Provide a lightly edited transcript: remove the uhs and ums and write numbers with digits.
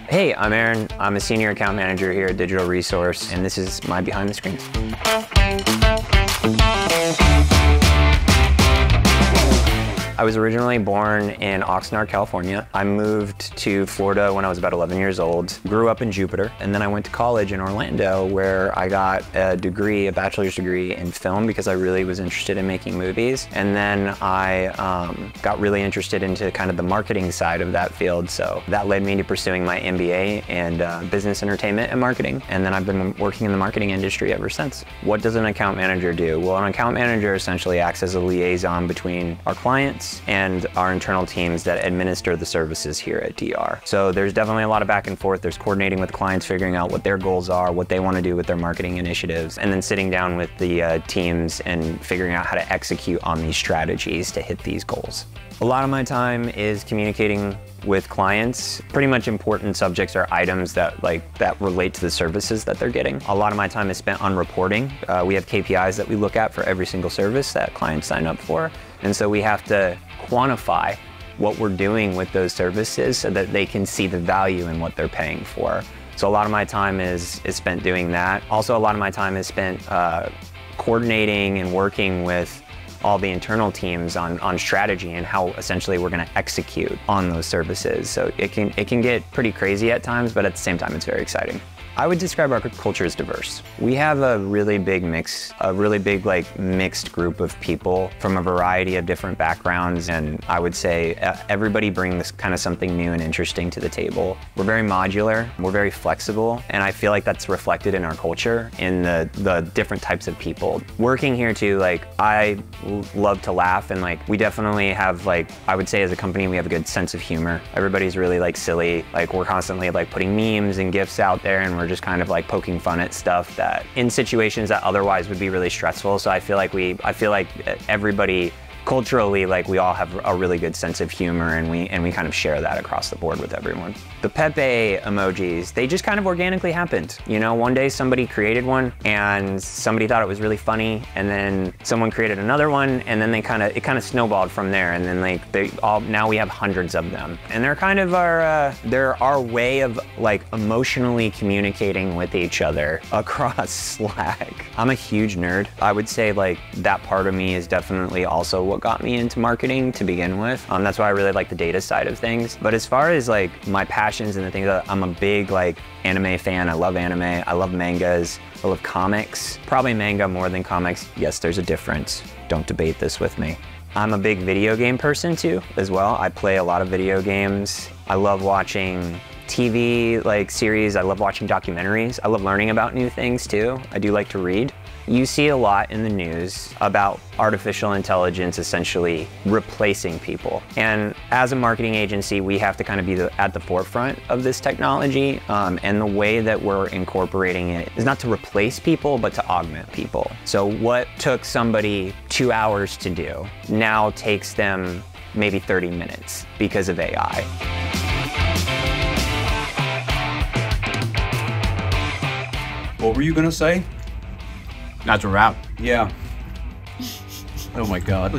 Hey, I'm Aaron. I'm a senior account manager here at Digital Resource, and this is my behind the screens. I was originally born in Oxnard, California. I moved to Florida when I was about 11 years old, grew up in Jupiter, and then I went to college in Orlando where I got a bachelor's degree in film because I really was interested in making movies. And then I got really interested into kind of the marketing side of that field. So that led me to pursuing my MBA in business entertainment and marketing. And then I've been working in the marketing industry ever since. What does an account manager do? Well, an account manager essentially acts as a liaison between our clients and our internal teams that administer the services here at DR. So there's definitely a lot of back and forth. There's coordinating with clients, figuring out what their goals are, what they want to do with their marketing initiatives, and then sitting down with the teams and figuring out how to execute on these strategies to hit these goals. A lot of my time is communicating with clients. Pretty much important subjects are items that relate to the services that they're getting. A lot of my time is spent on reporting. We have KPIs that we look at for every single service that clients sign up for. And so we have to quantify what we're doing with those services so that they can see the value in what they're paying for. So a lot of my time is spent doing that. Also, a lot of my time is spent coordinating and working with all the internal teams on strategy and how essentially we're going to execute on those services. So it can get pretty crazy at times, but at the same time, it's very exciting. I would describe our culture as diverse. We have a really big mix, mixed group of people from a variety of different backgrounds, and I would say everybody brings kind of something new and interesting to the table. We're very modular, we're very flexible, and I feel like that's reflected in our culture, in the different types of people. Working here too, I love to laugh, and we definitely have, I would say as a company, we have a good sense of humor. Everybody's really silly. We're constantly putting memes and GIFs out there, and we're just kind of poking fun at stuff that in situations that otherwise would be really stressful. So I feel like everybody culturally, we all have a really good sense of humor, and we kind of share that across the board with everyone. The Pepe emojis, they just kind of organically happened. You know, one day somebody created one and somebody thought it was really funny, and then someone created another one, and then it kind of snowballed from there, and then now we have hundreds of them. And they're kind of they're our way of emotionally communicating with each other across Slack. I'm a huge nerd. I would say that part of me is definitely also what got me into marketing to begin with. That's why I really like the data side of things. But as far as my passions and the things that I'm a big anime fan. I love anime, I love mangas, I love comics. Probably manga more than comics. Yes, there's a difference. Don't debate this with me. I'm a big video game person too, as well. I play a lot of video games. I love watching TV series. I love watching documentaries. I love learning about new things too. I do like to read. You see a lot in the news about artificial intelligence essentially replacing people. And as a marketing agency, we have to kind of be at the forefront of this technology. And the way that we're incorporating it is not to replace people, but to augment people. So what took somebody 2 hours to do now takes them maybe 30 minutes because of AI. What were you gonna say? That's a wrap. Yeah. Oh my God.